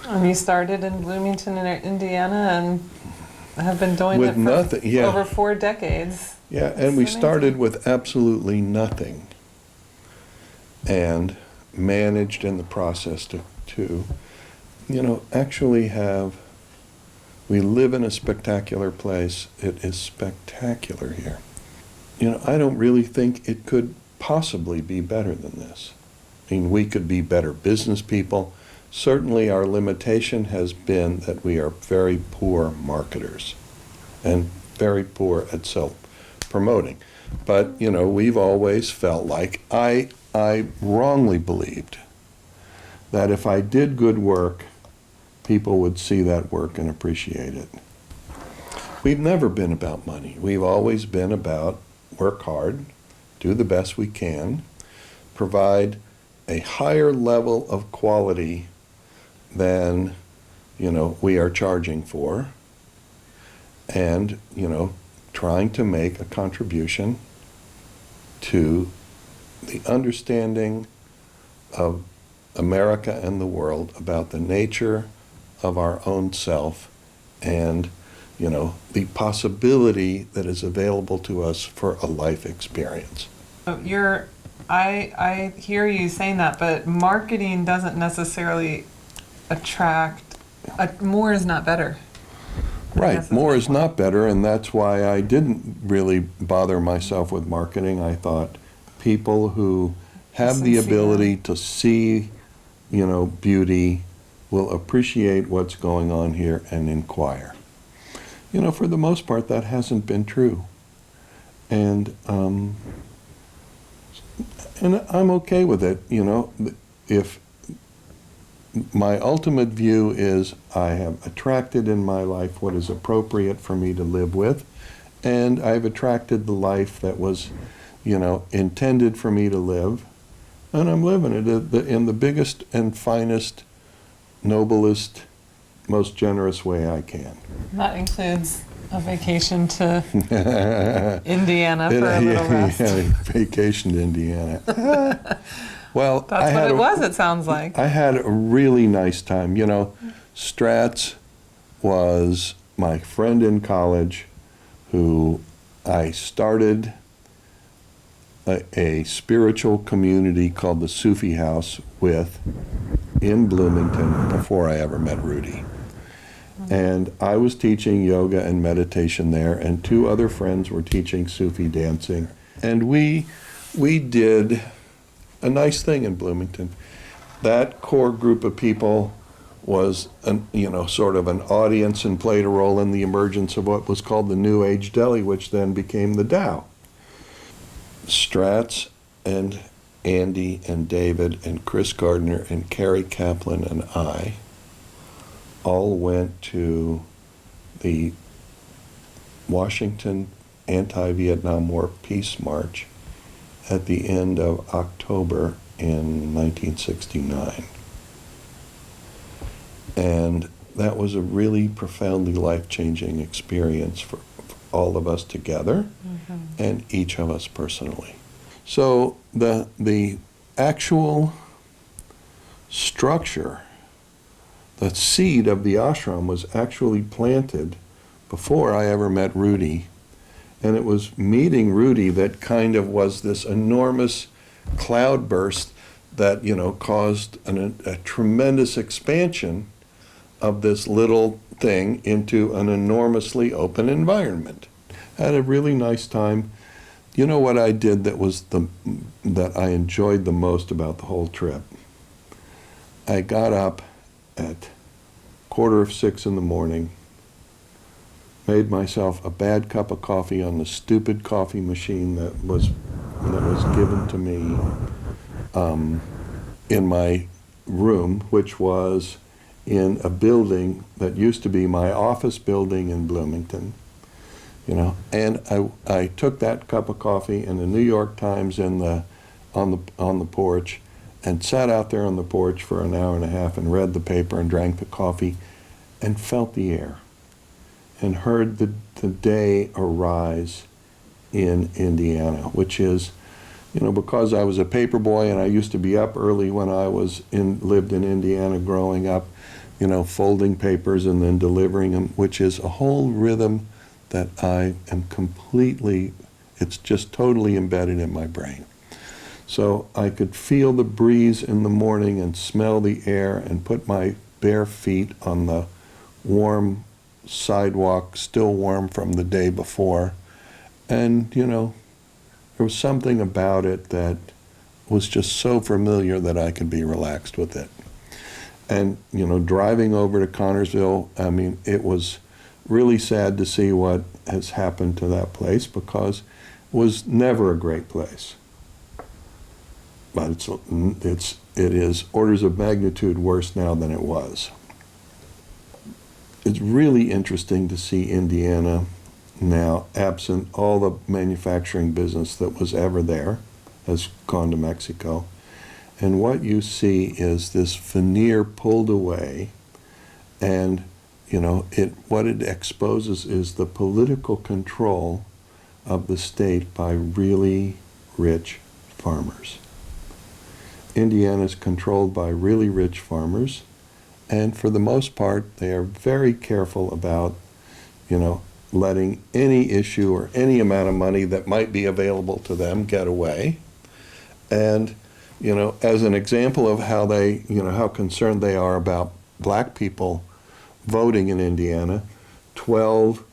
And you started in Bloomington, Indiana, and have been doing with it for nothing, yeah. over 4 decades. Yeah, That's and we amazing. started with absolutely nothing, and managed in the process to actually we live in a spectacular place. It is spectacular here. I don't really think it could possibly be better than this. I mean, we could be better business people. Certainly our limitation has been that we are very poor marketers and very poor at self-promoting. But, we've always felt like, I wrongly believed that if I did good work, people would see that work and appreciate it. We've never been about money. We've always been about work hard, do the best we can, provide a higher level of quality than, we are charging for, and, trying to make a contribution to the understanding of America and the world about the nature of our own self and, the possibility that is available to us for a life experience. I hear you saying that, but marketing doesn't necessarily attract, more is not better. Right, more is not better, and that's why I didn't really bother myself with marketing. I thought people who have the ability to see, beauty will appreciate what's going on here and inquire. For the most part, that hasn't been true. And I'm okay with it, if my ultimate view is I have attracted in my life what is appropriate for me to live with, and I've attracted the life that was, intended for me to live, and I'm living it in the biggest and finest, noblest, most generous way I can. That includes a vacation to Indiana for a little rest. Yeah, vacation to Indiana. Well, That's what it was, it sounds like. I had a really nice time. Stratz was my friend in college who I started a spiritual community called the Sufi House with in Bloomington before I ever met Rudy. And I was teaching yoga and meditation there, and 2 other friends were teaching Sufi dancing. And we did a nice thing in Bloomington. That core group of people was sort of an audience and played a role in the emergence of what was called the New Age Deli, which then became the Tao. Stratz and Andy and David and Chris Gardner and Carrie Kaplan and I all went to the Washington Anti-Vietnam War Peace March at the end of October in 1969. And that was a really profoundly life-changing experience for all of us together, and each of us personally. So the actual structure, the seed of the ashram was actually planted before I ever met Rudy. And it was meeting Rudy that kind of was this enormous cloudburst that, caused a tremendous expansion of this little thing into an enormously open environment. I had a really nice time. What I did that I enjoyed the most about the whole trip? I got up at 5:45 in the morning, made myself a bad cup of coffee on the stupid coffee machine that was given to me in my room, which was in a building that used to be my office building in Bloomington. And I took that cup of coffee and the New York Times on the porch, and sat out there on the porch for an hour and a half and read the paper and drank the coffee and felt the air and heard the day arise in Indiana, which is, you know, because I was a paper boy and I used to be up early when I lived in Indiana growing up, you know, folding papers and then delivering them, which is a whole rhythm that I am completely, it's just totally embedded in my brain. So I could feel the breeze in the morning and smell the air and put my bare feet on the warm sidewalk, still warm from the day before. And, you know, there was something about it that was just so familiar that I could be relaxed with it. And, you know, driving over to Connersville, I mean, it was really sad to see what has happened to that place, because it was never a great place. But it is orders of magnitude worse now than it was. It's really interesting to see Indiana now, absent all the manufacturing business that was ever there, has gone to Mexico. And what you see is this veneer pulled away, and, you know, what it exposes is the political control of the state by really rich farmers. Indiana is controlled by really rich farmers, and for the most part, they are very careful about, you know, letting any issue or any amount of money that might be available to them get away. And, you know, as an example of how they, you know, how concerned they are about black people voting in Indiana, 12,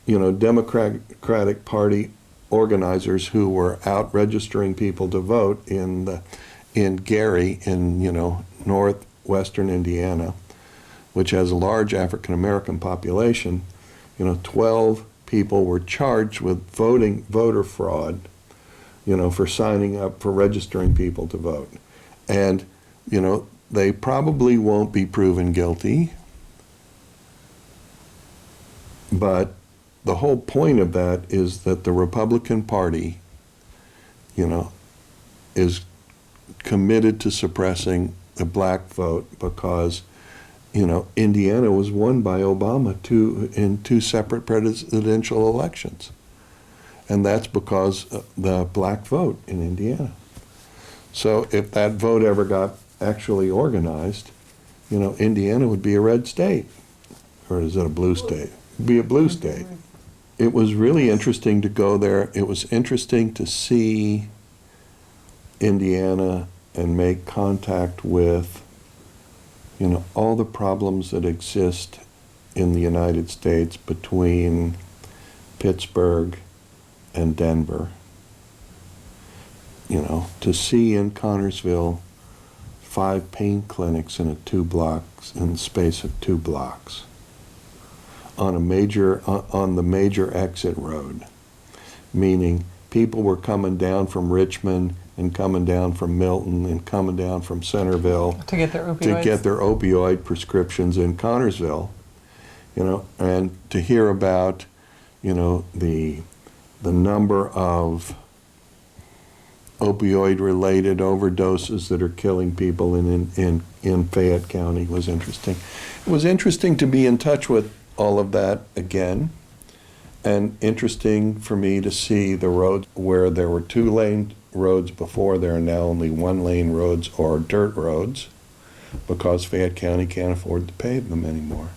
you know, Democratic Party organizers who were out registering people to vote in Gary, in, you know, northwestern Indiana, which has a large African American population, you know, 12 people were charged with voter fraud, you know, for signing up, for registering people to vote. And, you know, they probably won't be proven guilty, but the whole point of that is that the Republican Party, you know, is committed to suppressing the black vote, because, you know, Indiana was won by Obama in two separate presidential elections. And that's because of the black vote in Indiana. So if that vote ever got actually organized, you know, Indiana would be a red state. Or is it a blue state? It'd be a blue state. It was really interesting to go there. It was interesting to see Indiana and make contact with, you know, all the problems that exist in the United States between Pittsburgh and Denver. You know, to see in Connersville 5 pain clinics in the space of 2 blocks on the major exit road, meaning people were coming down from Richmond and coming down from Milton and coming down from Centerville To get their opioid prescriptions in Connersville, you know, and to hear about, you know, the number of opioid-related overdoses that are killing people in Fayette County was interesting. It was interesting to be in touch with all of that again, and interesting for me to see the roads where there were 2-lane roads before. There are now only 1-lane roads or dirt roads, because Fayette County can't afford to pave them anymore.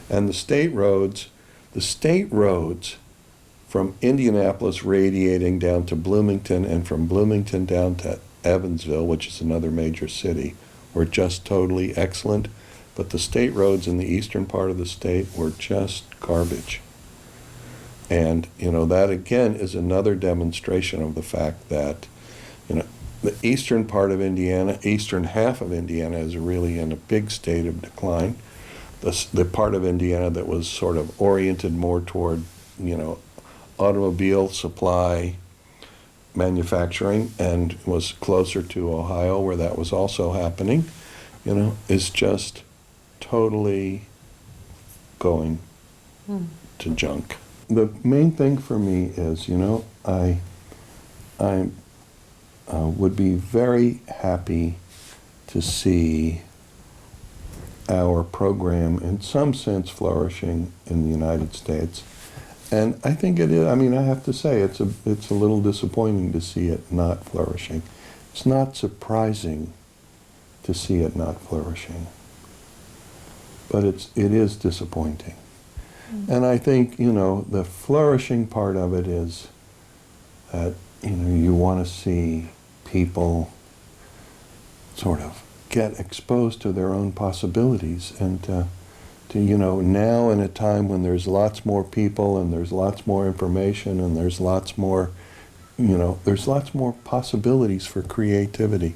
And the state roads from Indianapolis radiating down to Bloomington, and from Bloomington down to Evansville, which is another major city, were just totally excellent. But the state roads in the eastern part of the state were just garbage. And, you know, that again is another demonstration of the fact that, you know, the eastern part of Indiana, eastern half of Indiana, is really in a big state of decline. The part of Indiana that was sort of oriented more toward, you know, automobile supply manufacturing and was closer to Ohio, where that was also happening, you know, is just totally going to junk. The main thing for me is, you know, I would be very happy to see our program in some sense flourishing in the United States. And I think it is, I mean, I have to say, it's a little disappointing to see it not flourishing. It's not surprising to see it not flourishing, but it is disappointing. And I think, you know, the flourishing part of it is that, you know, you want to see people sort of get exposed to their own possibilities, and to, you know, now in a time when there's lots more people and there's lots more information and there's lots more, you know, there's lots more possibilities for creativity.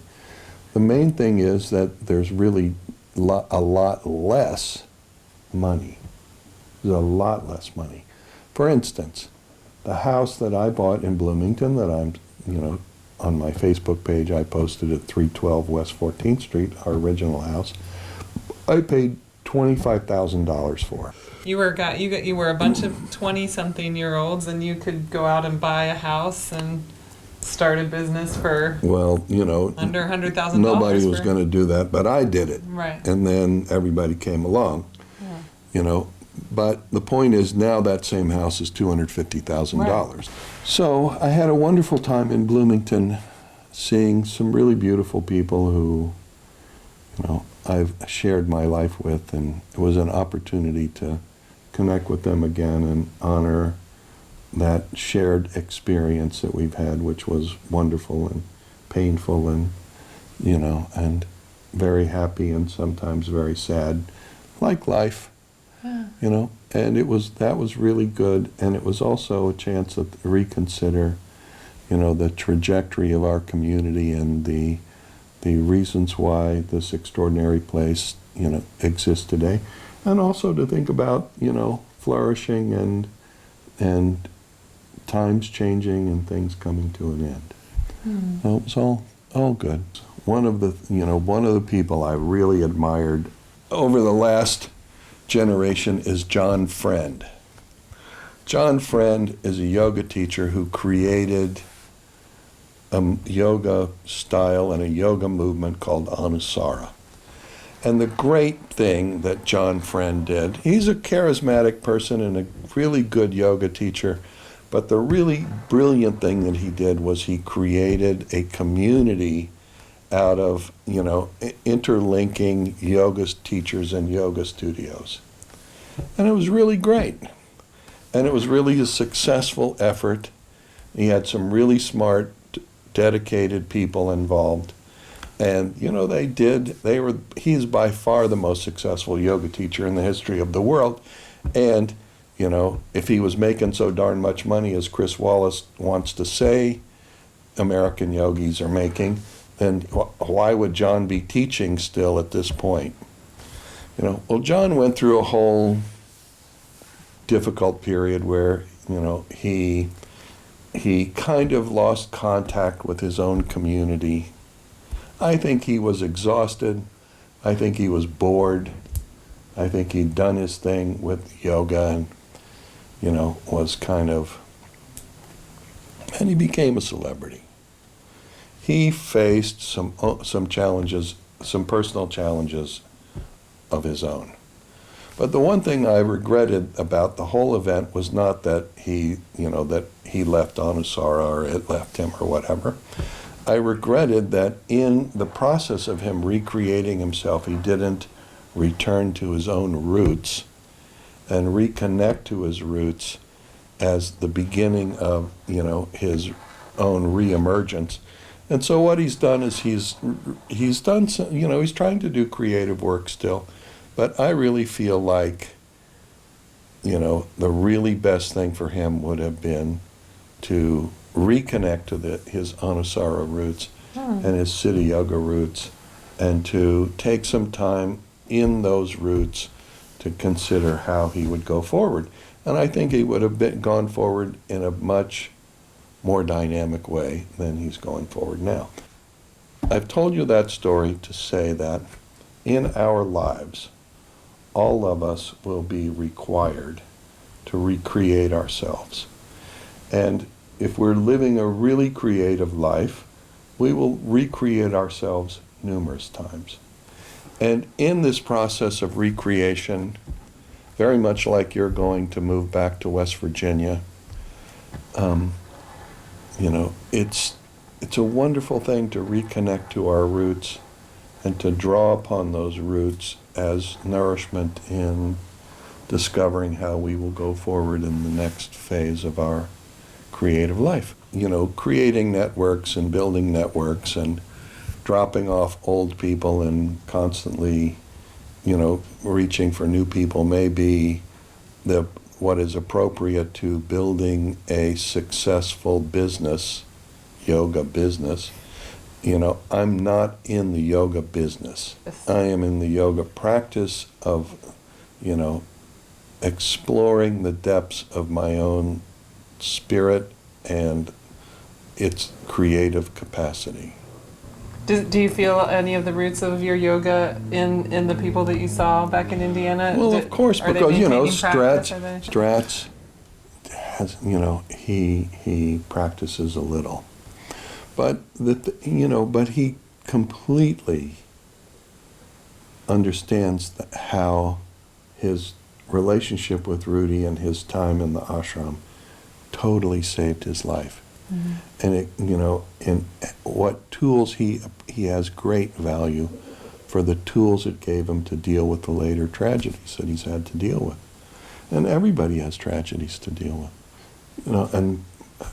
The main thing is that there's really a lot less money. There's a lot less money. For instance, the house that I bought in Bloomington that I'm, you know, on my Facebook page, I posted at 312 West 14th Street, our original house. I paid $25,000 for. You were a bunch of 20-something-year-olds, and you could go out and buy a house and start a business for, well, you know, under $100,000. Nobody was going to do that, but I did it. Right. And then everybody came along. Yeah. You know, but the point is now that same house is $250,000. Right. So I had a wonderful time in Bloomington, seeing some really beautiful people who, you know, I've shared my life with, and it was an opportunity to connect with them again and honor that shared experience that we've had, which was wonderful and painful and, you know, and very happy and sometimes very sad, like life. You know, and that was really good, and it was also a chance to reconsider, you know, the trajectory of our community and the reasons why this extraordinary place, you know, exists today, and also to think about, you know, flourishing and times changing and things coming to an end. So it was all good. One of the people I really admired over the last generation is John Friend. John Friend is a yoga teacher who created a yoga style and a yoga movement called Anusara. And the great thing that John Friend did, he's a charismatic person and a really good yoga teacher, but the really brilliant thing that he did was he created a community out of, you know, interlinking yoga teachers and yoga studios. And it was really great. And it was really a successful effort. He had some really smart, dedicated people involved. And, you know, he's by far the most successful yoga teacher in the history of the world. And, you know, if he was making so darn much money as Chris Wallace wants to say American yogis are making, then why would John be teaching still at this point? You know, well, John went through a whole difficult period where, you know, he kind of lost contact with his own community. I think he was exhausted. I think he was bored. I think he'd done his thing with yoga and, you know, and he became a celebrity. He faced some challenges, some personal challenges of his own. But the one thing I regretted about the whole event was not that he left Anusara or it left him or whatever. I regretted that in the process of him recreating himself, he didn't return to his own roots and reconnect to his roots as the beginning of, you know, his own reemergence. And so what he's done is he's done some, you know, he's trying to do creative work still, but I really feel like, you know, the really best thing for him would have been to reconnect to his Anusara roots and his Siddha Yoga roots, and to take some time in those roots to consider how he would go forward. And I think he would have gone forward in a much more dynamic way than he's going forward now. I've told you that story to say that in our lives, all of us will be required to recreate ourselves. And if we're living a really creative life, we will recreate ourselves numerous times. And in this process of recreation, very much like you're going to move back to West Virginia, you know, it's a wonderful thing to reconnect to our roots and to draw upon those roots as nourishment in discovering how we will go forward in the next phase of our creative life. You know, creating networks and building networks and dropping off old people and constantly, you know, reaching for new people may be what is appropriate to building a successful business, yoga business. You know, I'm not in the yoga business. I am in the yoga practice of, you know, exploring the depths of my own spirit and its creative capacity. Do you feel any of the roots of your yoga in the people that you saw back in Indiana? Well, of course, because, you know, Stratz has, you know, he practices a little. But, you know, but he completely understands how his relationship with Rudy and his time in the ashram totally saved his life. Mm-hmm. And it, you know, in what tools he has great value for the tools it gave him to deal with the later tragedies that he's had to deal with. And everybody has tragedies to deal with. You know, and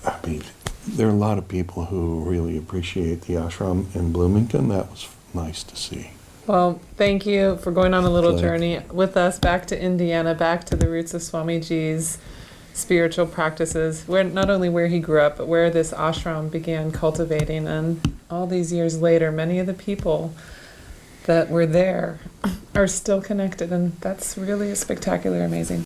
I mean, there are a lot of people who really appreciate the ashram in Bloomington. That was nice to see. Well, thank you for going on a little journey with us back to Indiana, back to the roots of Swamiji's spiritual practices, where not only where he grew up, but where this ashram began cultivating. And all these years later, many of the people that were there are still connected, and that's really spectacular, amazing.